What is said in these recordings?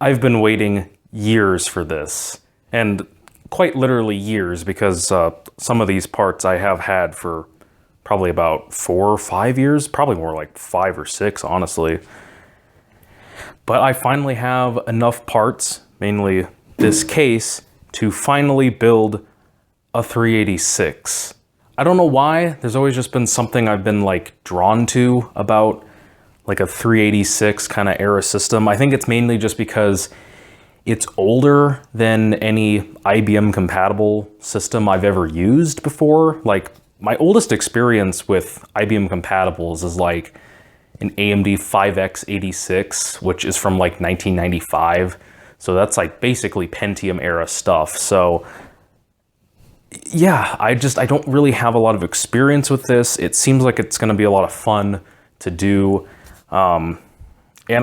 I've been waiting years for this, and quite literally years, because some of these parts I have had for probably about 4 or 5 years, probably more like 5 or 6, honestly. But I finally have enough parts, mainly this case, to finally build a 386. I don't know why, there's always just been something I've been like drawn to about like a 386 kind of era system. I think it's mainly just because it's older than any IBM compatible system I've ever used before. Like, my oldest experience with IBM compatibles is like an AMD 5X86, which is from like 1995. So that's like basically Pentium era stuff. So yeah, I don't really have a lot of experience with this. It seems like it's going to be a lot of fun to do. And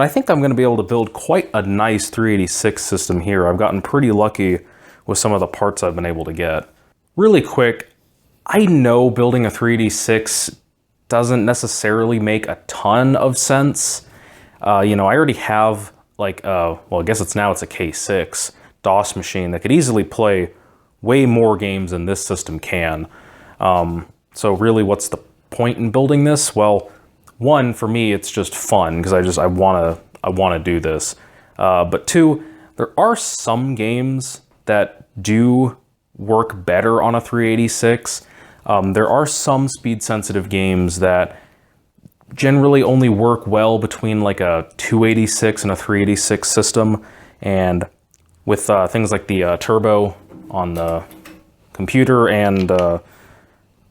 I think I'm going to be able to build quite a nice 386 system here. I've gotten pretty lucky with some of the parts I've been able to get. Really quick, I know building a 386 doesn't necessarily make a ton of sense. You know, I already have like, well, I guess it's a K6 DOS machine that could easily play way more games than this system can. So really, what's the point in building this? Well, one, for me, it's just fun because I want to do this. But two, there are some games that do work better on a 386. There are some speed-sensitive games that generally only work well between like a 286 and a 386 system, and with things like the turbo on the computer and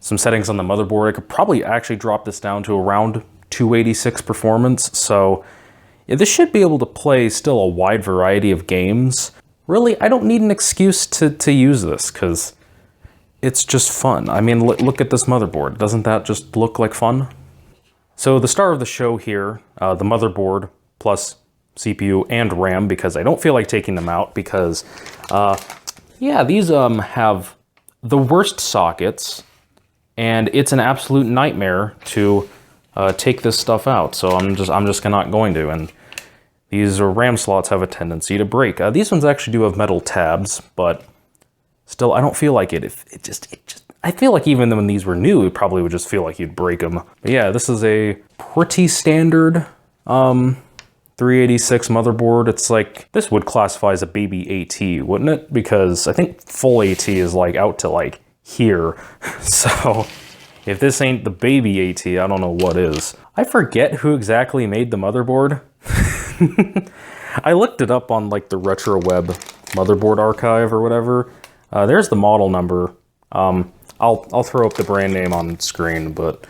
some settings on the motherboard, I could probably actually drop this down to around 286 performance. So yeah, this should be able to play still a wide variety of games. Really, I don't need an excuse to use this because it's just fun. I mean, look at this motherboard. Doesn't that just look like fun? So the star of the show here, the motherboard plus CPU and RAM, because I don't feel like taking them out because, yeah, these have the worst sockets, and it's an absolute nightmare to take this stuff out. So I'm just not going to. And these RAM slots have a tendency to break. These ones actually do have metal tabs, but still, I don't feel like it. I feel like even when these were new, it probably would just feel like you'd break them. But yeah, this is a pretty standard 386 motherboard. It's like, this would classify as a baby AT, wouldn't it? Because I think full AT is like out to like here. So if this ain't the baby AT, I don't know what is. I forget who exactly made the motherboard. I looked it up on like the RetroWeb motherboard archive or whatever. There's the model number. I'll throw up the brand name on screen, but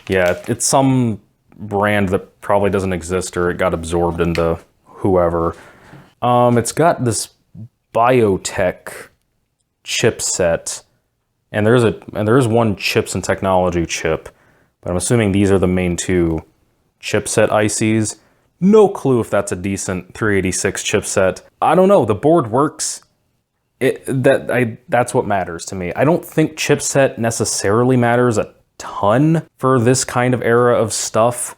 yeah, it's some brand that probably doesn't exist, or it got absorbed into whoever. It's got this biotech chipset, and there is one chips and technology chip, but I'm assuming these are the main two chipset ICs. No clue if that's a decent 386 chipset. I don't know. The board works. That's what matters to me. I don't think chipset necessarily matters a ton for this kind of era of stuff.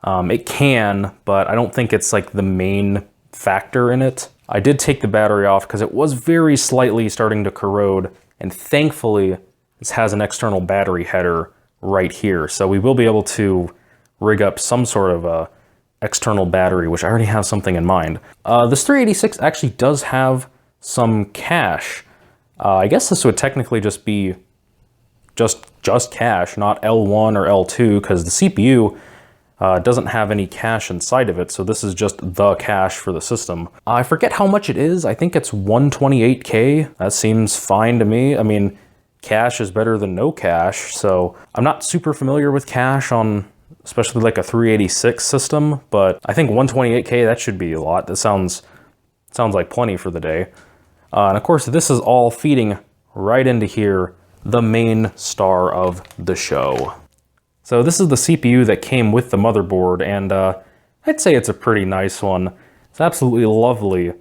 It can, but I don't think it's like the main factor in it. I did take the battery off because it was very slightly starting to corrode, and thankfully this has an external battery header right here. So we will be able to rig up some sort of a external battery, which I already have something in mind. This 386 actually does have some cache. I guess this would technically just be just cache, not L1 or L2, because the CPU doesn't have any cache inside of it, so this is just the cache for the system. I forget how much it is. I think it's 128K. That seems fine to me. I mean, cache is better than no cache, so I'm not super familiar with cache on especially like a 386 system, but I think 128K, that should be a lot. That sounds like plenty for the day. And of course, this is all feeding right into here, the main star of the show. So this is the CPU that came with the motherboard, and I'd say it's a pretty nice one. It's absolutely lovely.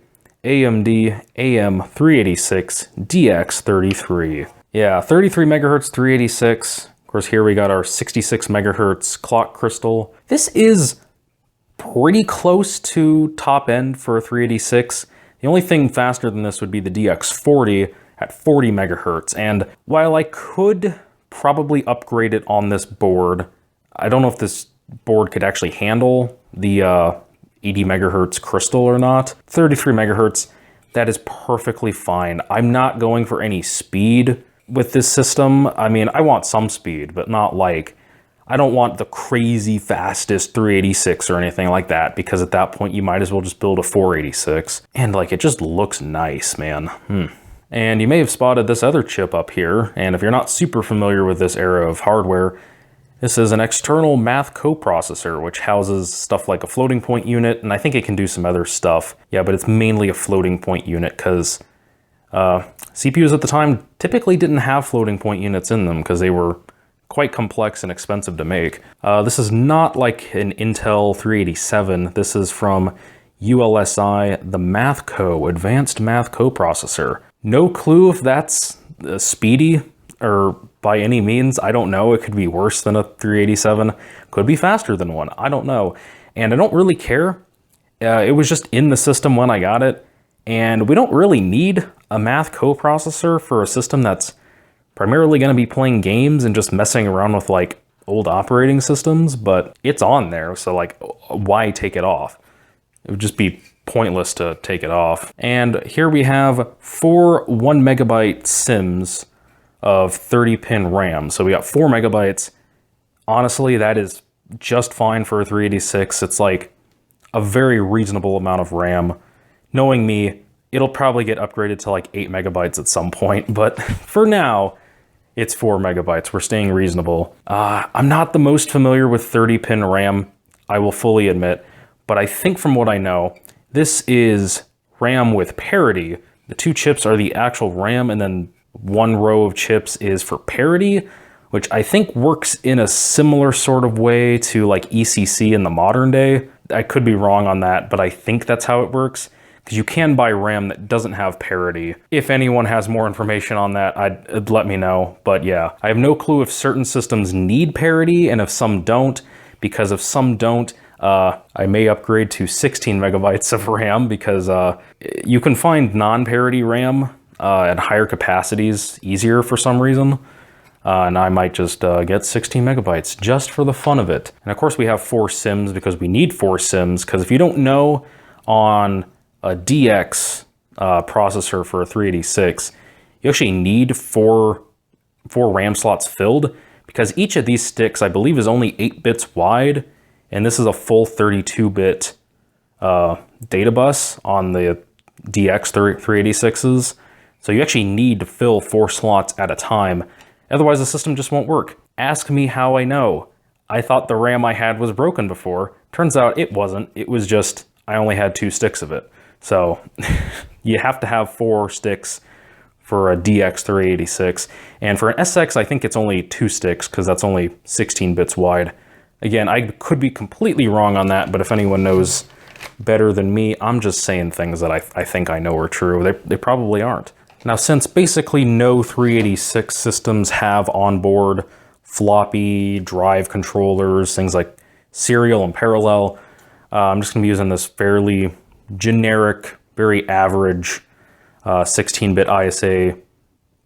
AMD AM386 DX33. Yeah, 33 megahertz 386. Of course, here we got our 66 megahertz clock crystal. This is pretty close to top end for a 386. The only thing faster than this would be the DX40 at 40 megahertz. And while I could probably upgrade it on this board, I don't know if this board could actually handle the 80 megahertz crystal or not. 33 megahertz, that is perfectly fine. I'm not going for any speed with this system. I mean, I want some speed, but not like, I don't want the crazy fastest 386 or anything like that, because at that point you might as well just build a 486. And like, it just looks nice, man. And you may have spotted this other chip up here, and if you're not super familiar with this era of hardware, this is an external math coprocessor, which houses stuff like a floating point unit, and I think it can do some other stuff. Yeah, but it's mainly a floating point unit, because CPUs at the time typically didn't have floating point units in them, because they were quite complex and expensive to make. This is not like an Intel 387. This is from ULSI, the MathCo, Advanced Math Coprocessor. No clue if that's speedy or by any means. I don't know. It could be worse than a 387. Could be faster than one. I don't know. And I don't really care. It was just in the system when I got it. And we don't really need a math coprocessor for a system that's primarily going to be playing games and just messing around with like old operating systems, but it's on there. So like, why take it off? It would just be pointless to take it off. And here we have 4 1 megabyte SIMs of 30-pin RAM. So we got 4 megabytes. Honestly, that is just fine for a 386. It's like a very reasonable amount of RAM. Knowing me, it'll probably get upgraded to like 8 megabytes at some point, but for now, it's 4 megabytes. We're staying reasonable. I'm not the most familiar with 30-pin RAM, I will fully admit, but I think from what I know, this is RAM with parity. The 2 chips are the actual RAM, and then 1 row of chips is for parity, which I think works in a similar sort of way to like ECC in the modern day. I could be wrong on that, but I think that's how it works, because you can buy RAM that doesn't have parity. If anyone has more information on that, I'd let me know. But yeah, I have no clue if certain systems need parity and if some don't, because if some don't, I may upgrade to 16 megabytes of RAM, because you can find non-parity RAM at higher capacities easier for some reason. And I might just get 16 megabytes just for the fun of it. And of course we have 4 SIMs because we need 4 SIMs, because if you don't know, on a DX processor for a 386, you actually need 4 RAM slots filled, because each of these sticks, I believe, is only 8 bits wide, and this is a full 32-bit data bus on the DX 386s. So you actually need to fill 4 slots at a time. Otherwise, the system just won't work. Ask me how I know. I thought the RAM I had was broken before. Turns out it wasn't. It was just, I only had 2 sticks of it. So you have to have 4 sticks for a DX 386. And for an SX, I think it's only 2 sticks, because that's only 16 bits wide. Again, I could be completely wrong on that, but if anyone knows better than me, I'm just saying things that I think I know are true. They probably aren't. Now, since basically no 386 systems have onboard floppy drive controllers, things like serial and parallel, I'm just going to be using this fairly generic, very average 16-bit ISA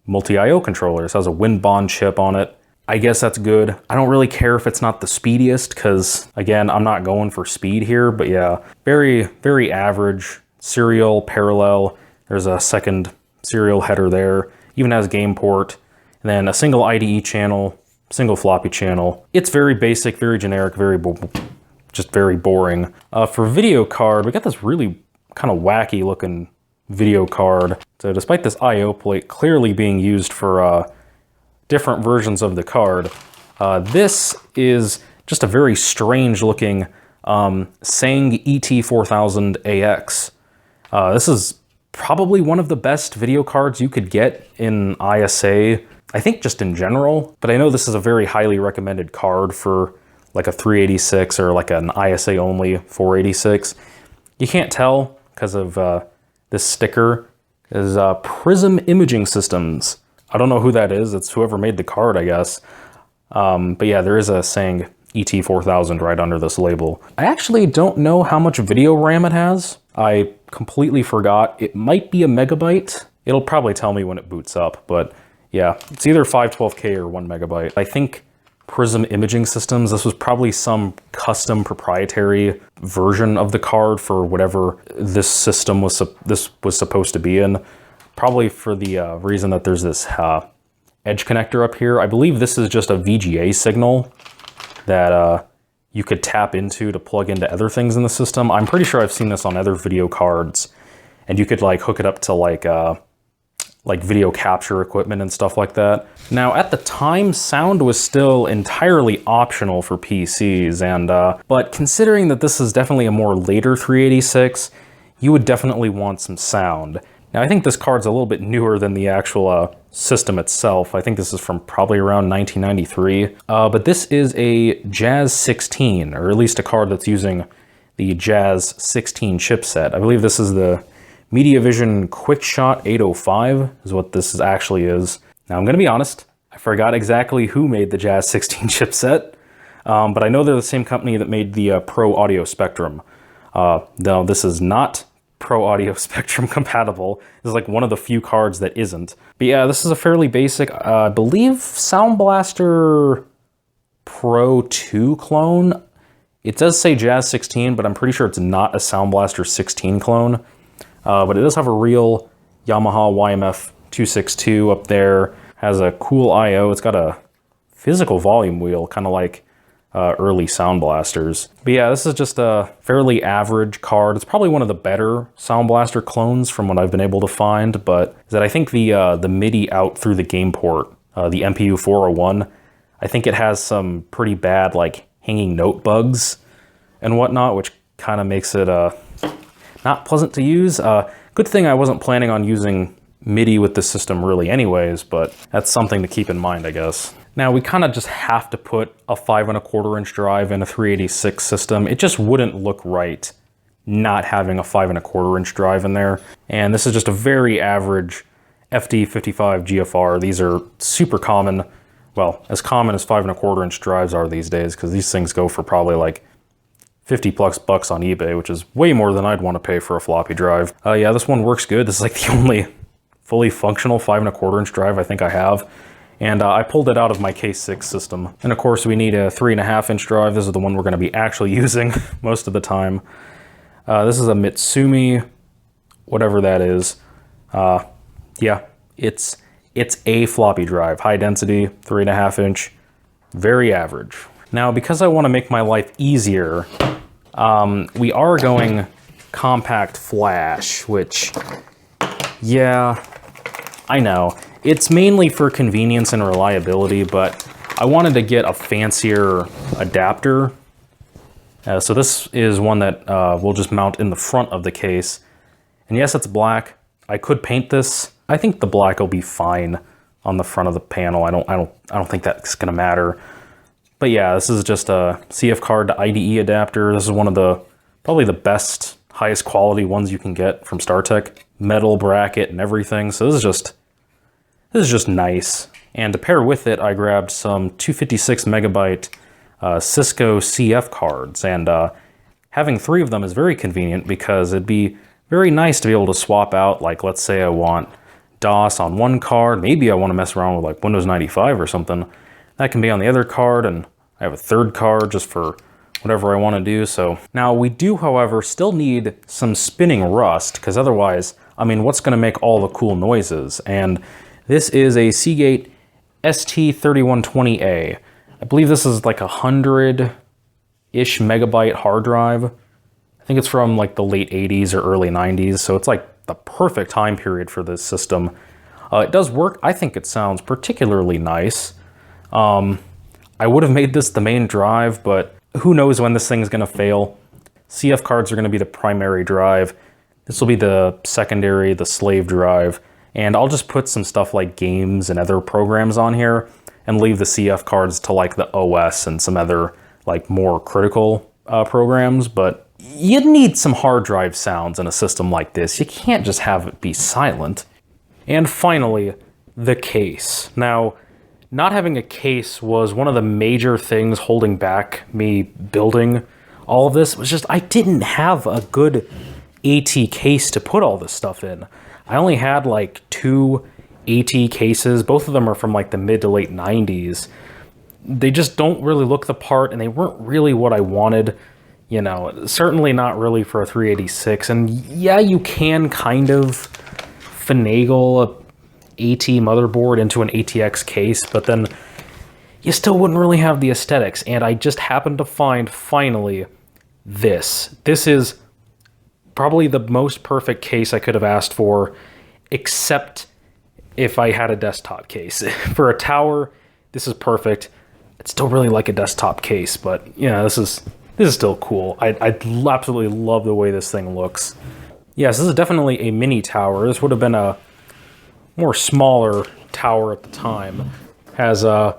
multi-IO controller. This has a WinBond chip on it. I guess that's good. I don't really care if it's not the speediest, because again, I'm not going for speed here, but yeah, very, very average serial, parallel. There's a second serial header there. Even has game port, and then a single IDE channel, single floppy channel. It's very basic, very generic, just very boring. For video card, we got this really kind of wacky looking video card. So despite this IO plate clearly being used for different versions of the card, this is just a very strange looking Sang ET4000AX. This is probably one of the best video cards you could get in ISA, I think just in general, but I know this is a very highly recommended card for like a 386 or like an ISA only 486. You can't tell because of this sticker is Prism Imaging Systems. I don't know who that is. It's whoever made the card, I guess. But yeah, there is a Sang ET4000 right under this label. I actually don't know how much video RAM it has. I completely forgot. It might be a megabyte. It'll probably tell me when it boots up, but yeah, it's either 512K or 1 megabyte. I think Prism Imaging Systems, this was probably some custom proprietary version of the card for whatever this system was supposed to be in. Probably for the reason that there's this edge connector up here. I believe this is just a VGA signal that you could tap into to plug into other things in the system. I'm pretty sure I've seen this on other video cards, and you could like hook it up to like video capture equipment and stuff like that. Now, at the time, sound was still entirely optional for PCs, and but considering that this is definitely a more later 386, you would definitely want some sound. Now, I think this card's a little bit newer than the actual system itself. I think this is from probably around 1993, but this is a Jazz 16, or at least a card that's using the Jazz 16 chipset. I believe this is the MediaVision QuickShot 805 is what this actually is. Now, I'm going to be honest, I forgot exactly who made the Jazz 16 chipset, but I know they're the same company that made the Pro Audio Spectrum. No, this is not Pro Audio Spectrum compatible. This is like one of the few cards that isn't. But yeah, this is a fairly basic, I believe, Sound Blaster Pro 2 clone. It does say Jazz 16, but I'm pretty sure it's not a Sound Blaster 16 clone. But it does have a real Yamaha YMF 262 up there. Has a cool I/O. It's got a physical volume wheel, kind of like early Sound Blasters. But yeah, this is just a fairly average card. It's probably one of the better Sound Blaster clones from what I've been able to find, but is that I think the MIDI out through the game port, the MPU 401, I think it has some pretty bad like hanging note bugs and whatnot, which kind of makes it not pleasant to use. Good thing I wasn't planning on using MIDI with the system really anyways, but that's something to keep in mind, I guess. Now, we kind of just have to put a 5¼ inch drive in a 386 system. It just wouldn't look right not having a 5¼ inch drive in there. And this is just a very average FD55 GFR. These are super common. Well, as common as 5¼ inch drives are these days, because these things go for probably like 50 plus bucks on eBay, which is way more than I'd want to pay for a floppy drive. Yeah, this one works good. This is like the only fully functional 5¼ inch drive I think I have. And I pulled it out of my K6 system. And of course we need a 3½ inch drive. This is the one we're gonna be actually using most of the time. This is a Mitsumi, whatever that is. Yeah, it's a floppy drive, high density, 3½ inch, very average. Now, because I wanna make my life easier, we are going compact flash, which, yeah, I know. It's mainly for convenience and reliability, but I wanted to get a fancier adapter. So this is one that we'll just mount in the front of the case. And yes, it's black. I could paint this. I think the black will be fine on the front of the panel. I don't think that's gonna matter. But yeah, this is just a CF card to IDE adapter. This is one of the probably the best, highest quality ones you can get from StarTech. Metal bracket and everything. So this is just nice. And to pair with it, I grabbed some 256 megabyte Cisco CF cards. And having 3 of them is very convenient because it'd be very nice to be able to swap out, like let's say I want DOS on one card, maybe I want to mess around with like Windows 95 or something. That can be on the other card, and I have a 3rd card just for whatever I want to do. So now we do, however, still need some spinning rust, because otherwise, I mean, what's going to make all the cool noises? And this is a Seagate ST3120A. I believe this is like 100-ish megabyte hard drive. I think it's from like the late 80s or early 90s, so it's like the perfect time period for this system. It does work. I think it sounds particularly nice. I would have made this the main drive, but who knows when this thing's gonna fail. CF cards are gonna be the primary drive. This will be the secondary, the slave drive. And I'll just put some stuff like games and other programs on here and leave the CF cards to like the OS and some other like more critical programs. But you'd need some hard drive sounds in a system like this. You can't just have it be silent. And finally, the case. Now, not having a case was one of the major things holding back me building all of this. It was just I didn't have a good AT case to put all this stuff in. I only had like 2 AT cases. Both of them are from like the mid to late 90s. They just don't really look the part, and they weren't really what I wanted. You know, certainly not really for a 386. And yeah, you can kind of finagle a AT motherboard into an ATX case, but then you still wouldn't really have the aesthetics. And I just happened to find, finally, this. This is probably the most perfect case I could have asked for, except if I had a desktop case. For a tower, this is perfect. I'd still really like a desktop case, but you know, this is still cool. I absolutely love the way this thing looks. Yes, this is definitely a mini tower. This would have been a more smaller tower at the time. Has a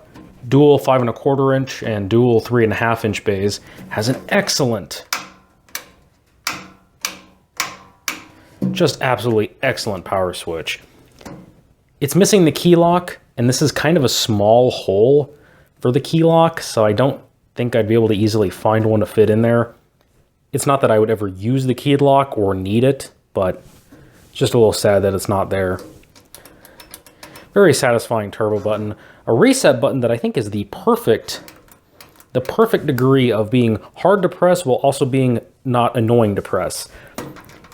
dual 5¼ inch and dual 3½ inch bays. Has an excellent, just absolutely excellent power switch. It's missing the key lock, and this is kind of a small hole for the key lock, so I don't think I'd be able to easily find one to fit in there. It's not that I would ever use the key lock or need it, but it's just a little sad that it's not there. Very satisfying turbo button. A reset button that I think is the perfect degree of being hard to press while also being not annoying to press.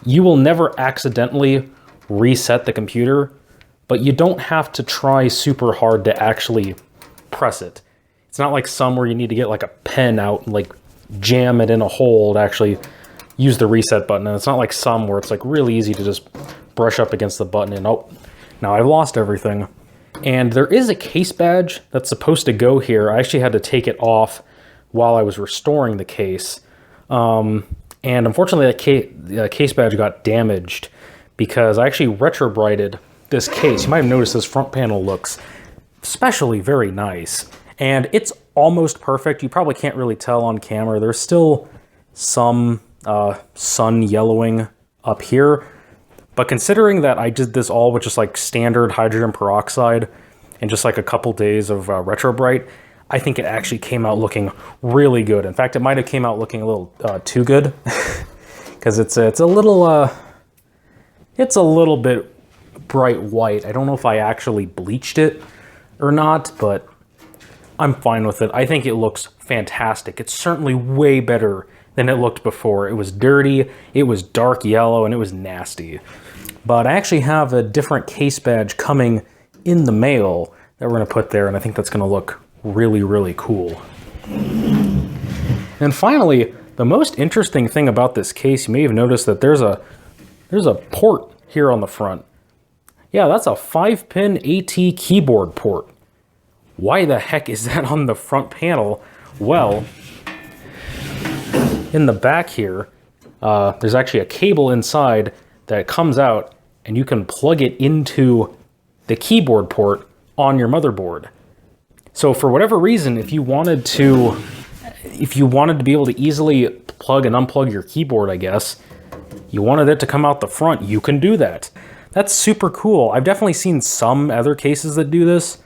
You will never accidentally reset the computer, but you don't have to try super hard to actually press it. It's not like some where you need to get like a pen out and like jam it in a hole to actually use the reset button. And it's not like some where it's like really easy to just brush up against the button and oh, now I've lost everything. And there is a case badge that's supposed to go here. I actually had to take it off while I was restoring the case. And unfortunately the case badge got damaged because I actually retrobrighted this case. You might have noticed this front panel looks especially very nice. And it's almost perfect. You probably can't really tell on camera. There's still some sun yellowing up here. But considering that I did this all with just like standard hydrogen peroxide and just like a couple days of retrobright, I think it actually came out looking really good. In fact, it might have came out looking a little too good because it's a little bit bright white. I don't know if I actually bleached it or not, but I'm fine with it. I think it looks fantastic. It's certainly way better than it looked before. It was dirty, it was dark yellow, and it was nasty. But I actually have a different case badge coming in the mail that we're gonna put there, and I think that's gonna look really, really cool. And finally, the most interesting thing about this case, you may have noticed that there's a port here on the front. Yeah, that's a 5-pin AT keyboard port. Why the heck is that on the front panel? Well, in the back here, there's actually a cable inside that comes out and you can plug it into the keyboard port on your motherboard. So for whatever reason, if you wanted to be able to easily plug and unplug your keyboard, I guess, you wanted it to come out the front, you can do that. That's super cool. I've definitely seen some other cases that do this,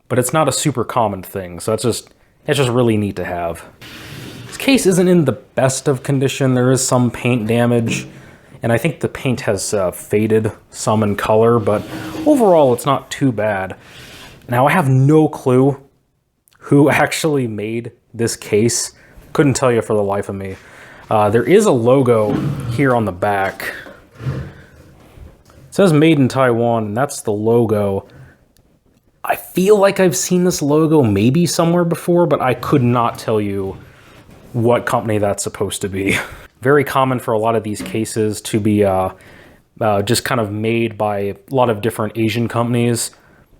but it's not a super common thing. So it's just really neat to have. This case isn't in the best of condition. There is some paint damage, and I think the paint has faded some in color, but overall it's not too bad. Now I have no clue who actually made this case. Couldn't tell you for the life of me. There is a logo here on the back. It says made in Taiwan, and that's the logo. I feel like I've seen this logo maybe somewhere before, but I could not tell you what company that's supposed to be. Very common for a lot of these cases to be just kind of made by a lot of different Asian companies,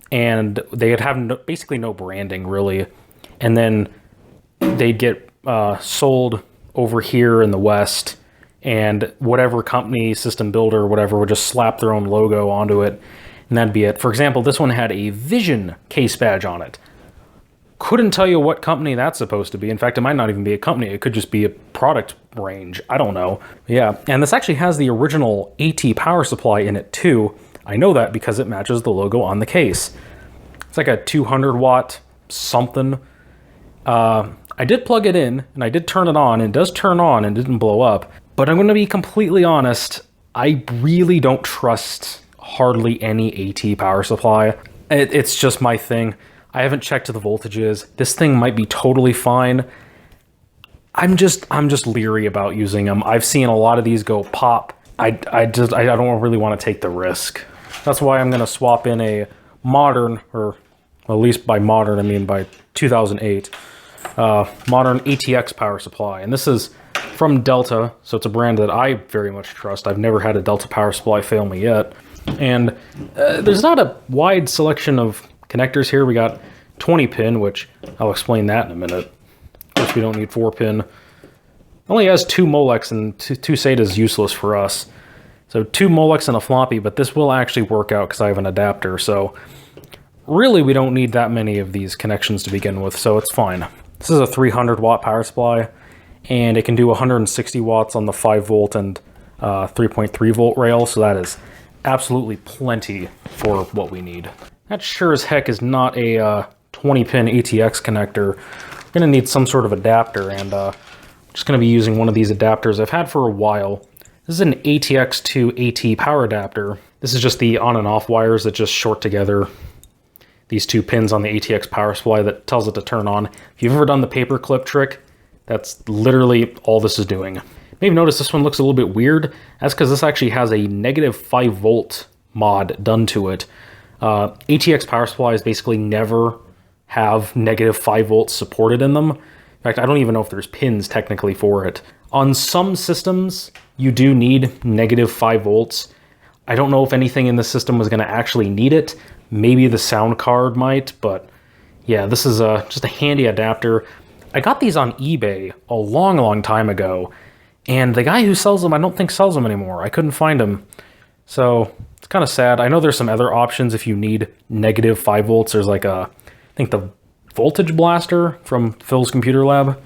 and they'd have basically no branding really, and then they'd get sold over here in the West, and whatever company, system builder, or whatever would just slap their own logo onto it, and that'd be it. For example, this one had a Vision case badge on it. Couldn't tell you what company that's supposed to be. In fact, it might not even be a company. It could just be a product range. I don't know. Yeah, and this actually has the original AT power supply in it too. I know that because it matches the logo on the case. It's like a 200 watt something. I did plug it in and I did turn it on. It does turn on and didn't blow up. But I'm going to be completely honest. I really don't trust hardly any AT power supply. It's just my thing. I haven't checked the voltages. This thing might be totally fine. I'm just leery about using them. I've seen a lot of these go pop. I don't really want to take the risk. That's why I'm going to swap in a modern, or at least by modern I mean by 2008, modern ATX power supply. And this is from Delta, so it's a brand that I very much trust. I've never had a Delta power supply fail me yet. And there's not a wide selection of connectors here. We got 20 pin, which I'll explain that in a minute. Of course, we don't need 4 pin. Only has 2 Molex, and 2 SATA is useless for us. So 2 Molex and a floppy, but this will actually work out because I have an adapter. So really, we don't need that many of these connections to begin with, so it's fine. This is a 300 watt power supply, and it can do 160 watts on the 5 volt and 3.3 volt rail, so that is absolutely plenty for what we need. That sure as heck is not a 20 pin ATX connector. We're gonna need some sort of adapter, and I'm just gonna be using one of these adapters I've had for a while. This is an ATX to AT power adapter. This is just the on and off wires that just short together these 2 pins on the ATX power supply that tells it to turn on. If you've ever done the paper clip trick, that's literally all this is doing. Maybe notice this one looks a little bit weird. That's because this actually has a negative 5 volt mod done to it. ATX power supplies basically never have negative 5 volts supported in them. In fact, I don't even know if there's pins technically for it. On some systems, you do need negative 5 volts. I don't know if anything in the system was going to actually need it. Maybe the sound card might, but yeah, this is just a handy adapter. I got these on eBay a long time ago, and the guy who sells them, I don't think sells them anymore. I couldn't find him. So it's kind of sad. I know there's some other options if you need negative 5 volts. There's like I think the voltage blaster from Phil's Computer Lab.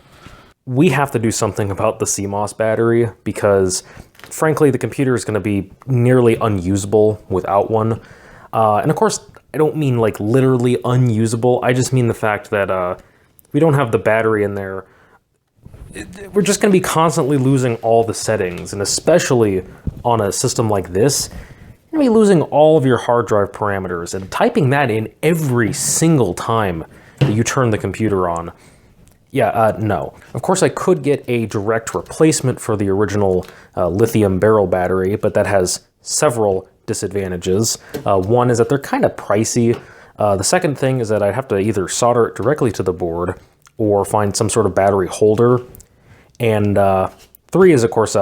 We have to do something about the CMOS battery because, frankly, the computer is going to be nearly unusable without one. And of course, I don't mean like literally unusable. I just mean the fact that we don't have the battery in there. We're just going to be constantly losing all the settings, and especially on a system like this, you're going to be losing all of your hard drive parameters and typing that in every single time that you turn the computer on. Yeah, no. Of course, I could get a direct replacement for the original lithium barrel battery, but that has several disadvantages. One is that they're kind of pricey. The second thing is that I'd have to either solder it directly to the board or find some sort of battery holder. And 3 is, of course,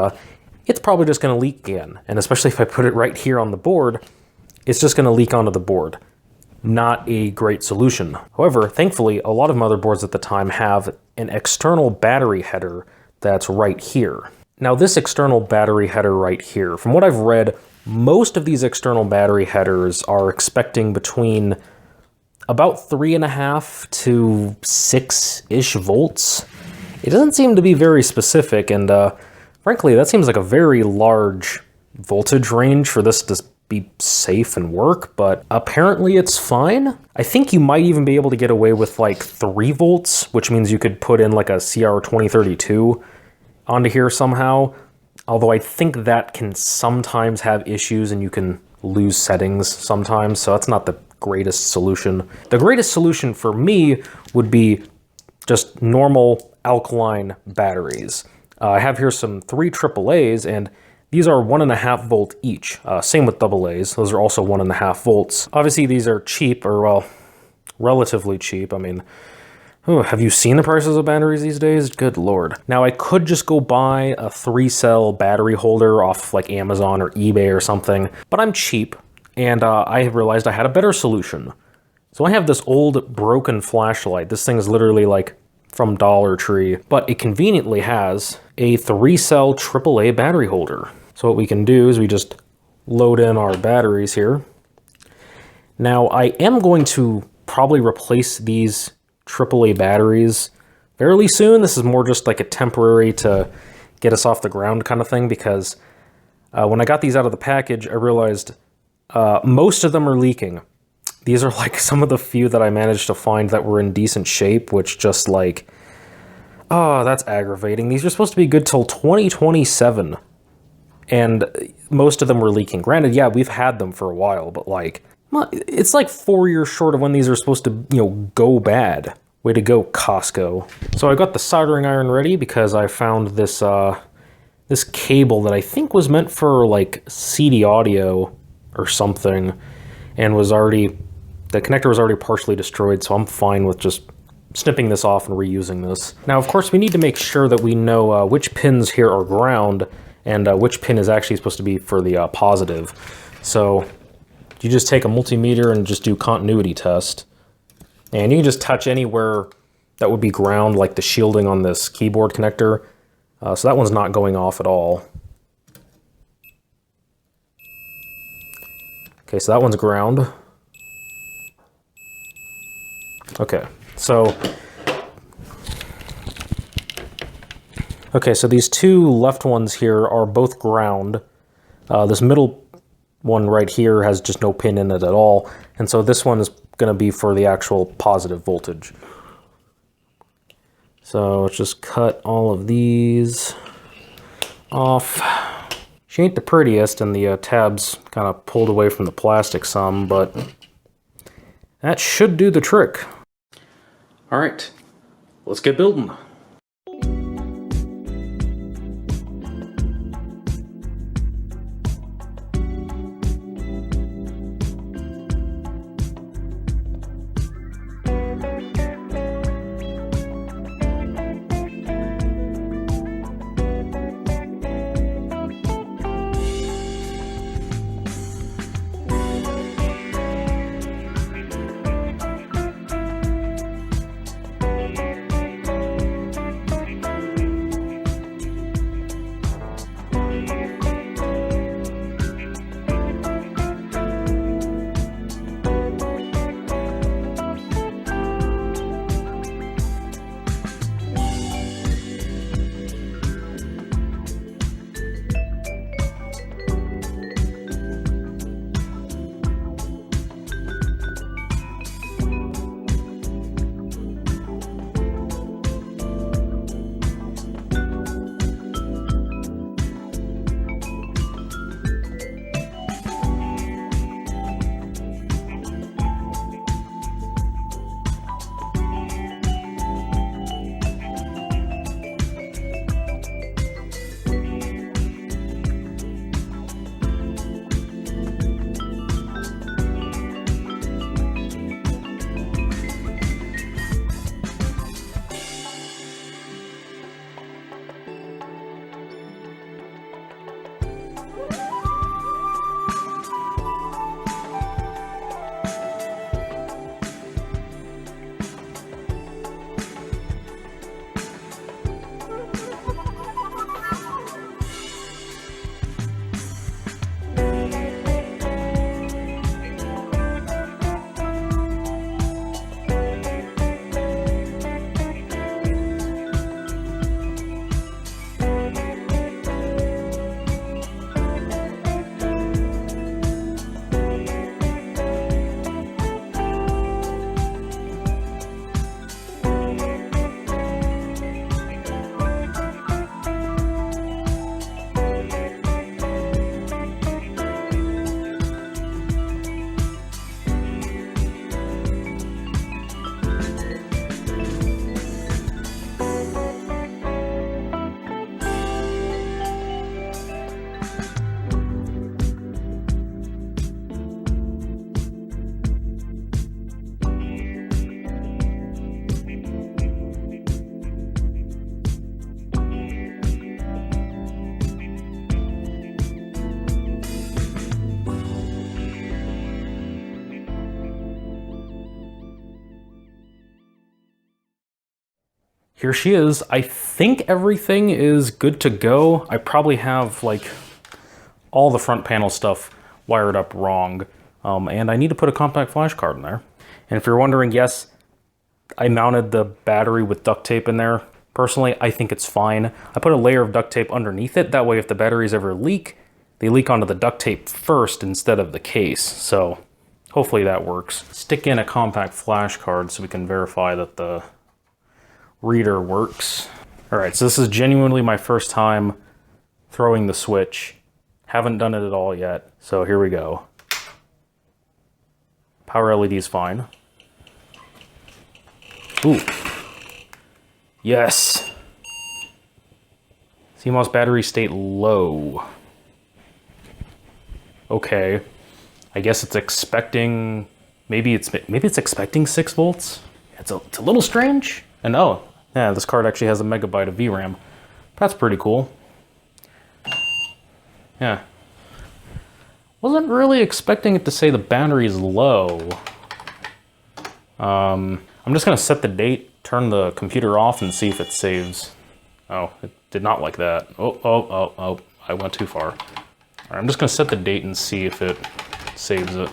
it's probably just going to leak again. And especially if I put it right here on the board, it's just going to leak onto the board. Not a great solution. However, thankfully, a lot of motherboards at the time have an external battery header that's right here. Now, this external battery header right here, from what I've read, most of these external battery headers are expecting between about 3.5 to 6-ish volts. It doesn't seem to be very specific, and frankly, that seems like a very large voltage range for this to be safe and work, but apparently it's fine. I think you might even be able to get away with like 3 volts, which means you could put in like a CR2032 onto here somehow. Although I think that can sometimes have issues and you can lose settings sometimes, so that's not the greatest solution. The greatest solution for me would be just normal alkaline batteries. I have here some 3 AAAs, and these are 1.5 volt each. Same with AA's. Those are also 1.5 volts. Obviously, these are cheap, or well, relatively cheap. I mean, have you seen the prices of batteries these days? Good Lord. Now, I could just go buy a 3-cell battery holder off like Amazon or eBay or something, but I'm cheap, and I realized I had a better solution. So I have this old broken flashlight. This thing is literally like from Dollar Tree, but it conveniently has a 3-cell AAA battery holder. So what we can do is we just load in our batteries here. Now, I am going to probably replace these AAA batteries fairly soon. This is more just like a temporary to get us off the ground kind of thing, because when I got these out of the package, I realized most of them are leaking. These are like some of the few that I managed to find that were in decent shape, which just like, oh, that's aggravating. These are supposed to be good till 2027. And most of them were leaking. Granted, yeah, we've had them for a while, but like, it's like 4 years short of when these are supposed to, you know, go bad. Way to go, Costco. So I got the soldering iron ready because I found this, this cable that I think was meant for like CD audio or something, and was already, the connector was already partially destroyed, so I'm fine with just snipping this off and reusing this. Now, of course, we need to make sure that we know which pins here are ground and which pin is actually supposed to be for the positive. So you just take a multimeter and just do continuity test. And you can just touch anywhere that would be ground, like the shielding on this keyboard connector. So that one's not going off at all. Okay, so that one's ground. Okay, so these two left ones here are both ground. This middle one right here has just no pin in it at all. And so this one is going to be for the actual positive voltage. So let's just cut all of these off. She ain't the prettiest, and the tabs kind of pulled away from the plastic some, but that should do the trick. All right, let's get building. Here she is. I think everything is good to go. I probably have like all the front panel stuff wired up wrong. And I need to put a compact flash card in there. And if you're wondering, yes, I mounted the battery with duct tape in there. Personally, I think it's fine. I put a layer of duct tape underneath it. That way, if the batteries ever leak, they leak onto the duct tape first instead of the case. So hopefully that works. Stick in a compact flash card so we can verify that the reader works. All right, so this is genuinely my first time throwing the switch. Haven't done it at all yet, so here we go. Power LED is fine. Ooh. Yes. CMOS battery state low. Okay. I guess it's expecting, maybe it's expecting 6 volts. It's a little strange. And oh, yeah, this card actually has a megabyte of VRAM. That's pretty cool. Yeah. Wasn't really expecting it to say the battery is low. I'm just gonna set the date, turn the computer off, and see if it saves. Oh, it did not like that. Oh, I went too far. All right, I'm just gonna set the date and see if it saves it.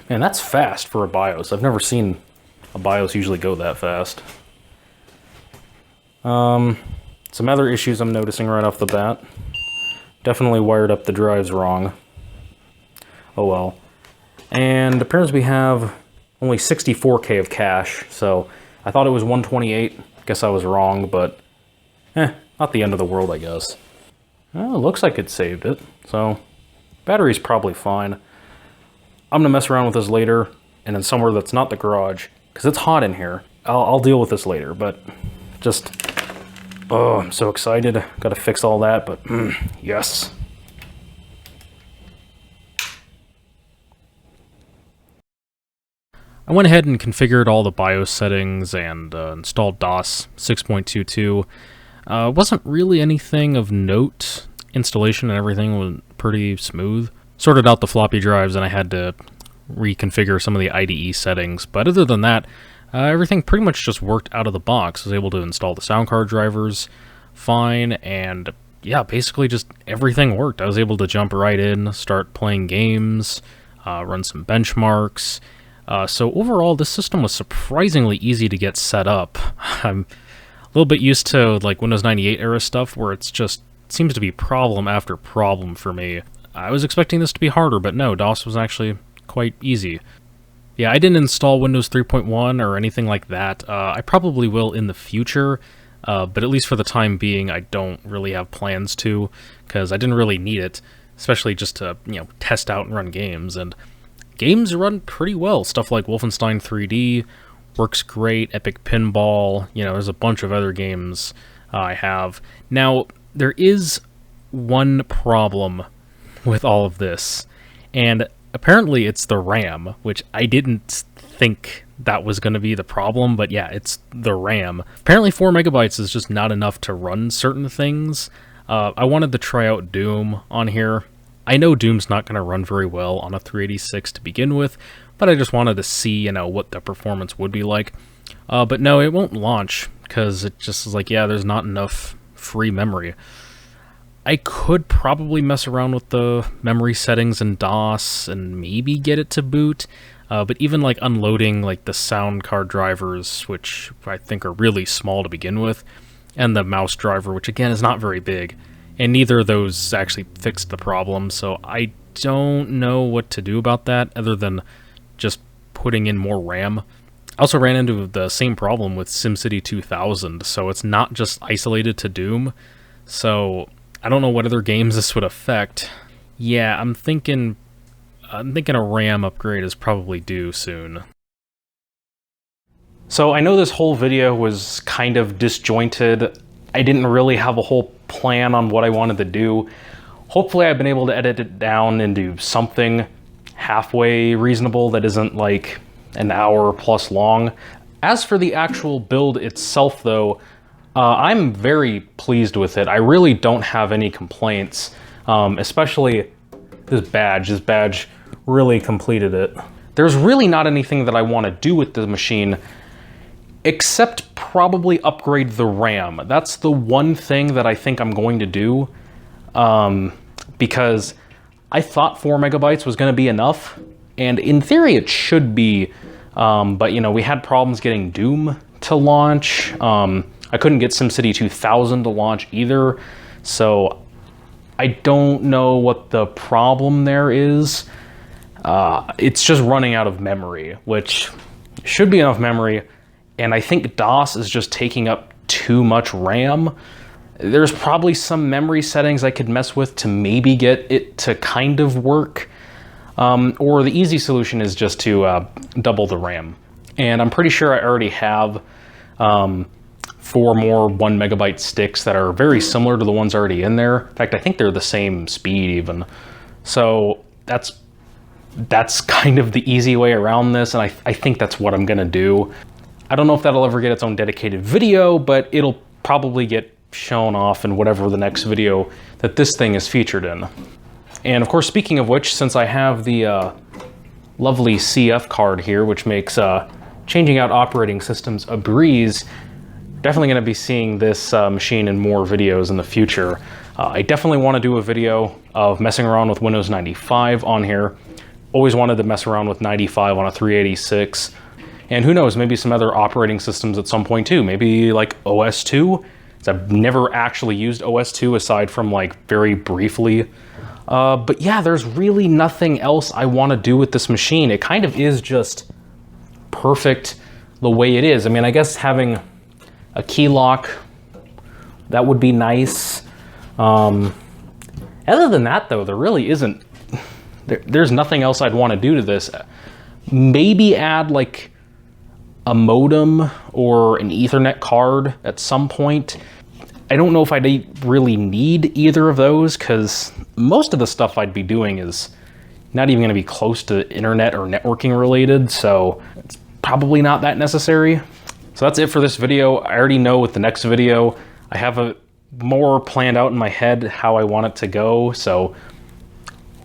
Man, that's fast for a BIOS. I've never seen a BIOS usually go that fast. Some other issues I'm noticing right off the bat. Definitely wired up the drives wrong. Oh well. And apparently we have only 64K of cache, so I thought it was 128. Guess I was wrong, but not the end of the world, I guess. Well, it looks like it saved it, so battery's probably fine. I'm gonna mess around with this later, and in somewhere that's not the garage, because it's hot in here. I'll deal with this later, but just, oh, I'm so excited. Gotta fix all that, but yes. I went ahead and configured all the BIOS settings and installed DOS 6.22. Wasn't really anything of note. Installation and everything was pretty smooth. Sorted out the floppy drives and I had to reconfigure some of the IDE settings, but other than that, everything pretty much just worked out of the box. I was able to install the sound card drivers fine, and yeah, basically just everything worked. I was able to jump right in, start playing games, run some benchmarks. So overall, this system was surprisingly easy to get set up. I'm a little bit used to like Windows 98 era stuff where it's just seems to be problem after problem for me. I was expecting this to be harder, but no, DOS was actually quite easy. Yeah, I didn't install Windows 3.1 or anything like that. I probably will in the future, but at least for the time being, I don't really have plans to, because I didn't really need it, especially just to, test out and run games, and games run pretty well. Stuff like Wolfenstein 3D works great, Epic Pinball, there's a bunch of other games I have. Now, there is one problem with all of this, and apparently it's the RAM, which I didn't think that was going to be the problem, but yeah, it's the RAM. Apparently 4 megabytes is just not enough to run certain things. I wanted to try out Doom on here. I know Doom's not going to run very well on a 386 to begin with, but I just wanted to see, what the performance would be like. But no, it won't launch, because it just is like, yeah, there's not enough free memory. I could probably mess around with the memory settings in DOS and maybe get it to boot, but even like unloading like the sound card drivers, which I think are really small to begin with, and the mouse driver, which again is not very big, and neither of those actually fixed the problem, so I don't know what to do about that other than just putting in more RAM. I also ran into the same problem with SimCity 2000, so it's not just isolated to Doom, so I don't know what other games this would affect. Yeah, I'm thinking a RAM upgrade is probably due soon. So I know this whole video was kind of disjointed. I didn't really have a whole plan on what I wanted to do. Hopefully I've been able to edit it down into something halfway reasonable that isn't like an hour plus long. As for the actual build itself though, I'm very pleased with it. I really don't have any complaints, especially this badge. This badge really completed it. There's really not anything that I want to do with the machine, except probably upgrade the RAM. That's the one thing that I think I'm going to do, because I thought 4 megabytes was going to be enough, and in theory it should be, but we had problems getting Doom to launch. I couldn't get SimCity 2000 to launch either, so I don't know what the problem there is. It's just running out of memory, which should be enough memory, and I think DOS is just taking up too much RAM. There's probably some memory settings I could mess with to maybe get it to kind of work. Or the easy solution is just to double the RAM. And I'm pretty sure I already have 4 more 1 megabyte sticks that are very similar to the ones already in there. In fact, I think they're the same speed even. So that's kind of the easy way around this, and I think that's what I'm gonna do. I don't know if that'll ever get its own dedicated video, but it'll probably get shown off in whatever the next video that this thing is featured in. And of course, speaking of which, since I have the lovely CF card here, which makes changing out operating systems a breeze, definitely going to be seeing this machine in more videos in the future. I definitely want to do a video of messing around with Windows 95 on here. Always wanted to mess around with 95 on a 386. And who knows, maybe some other operating systems at some point too. Maybe like OS2. I've never actually used OS2 aside from like very briefly. But yeah, there's really nothing else I want to do with this machine. It kind of is just perfect the way it is. I mean, I guess having a key lock, that would be nice. Other than that though, there really isn't, there's nothing else I'd want to do to this. Maybe add like a modem or an Ethernet card at some point. I don't know if I'd really need either of those, because most of the stuff I'd be doing is not even going to be close to internet or networking related, so it's probably not that necessary. So that's it for this video. I already know with the next video, I have more planned out in my head how I want it to go, so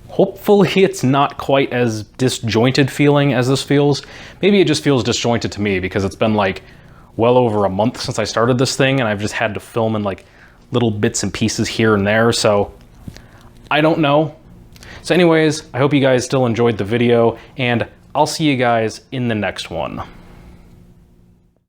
hopefully it's not quite as disjointed feeling as this feels. Maybe it just feels disjointed to me because it's been like well over a month since I started this thing, and I've just had to film in like little bits and pieces here and there, so I don't know. So anyways, I hope you guys still enjoyed the video, and I'll see you guys in the next one.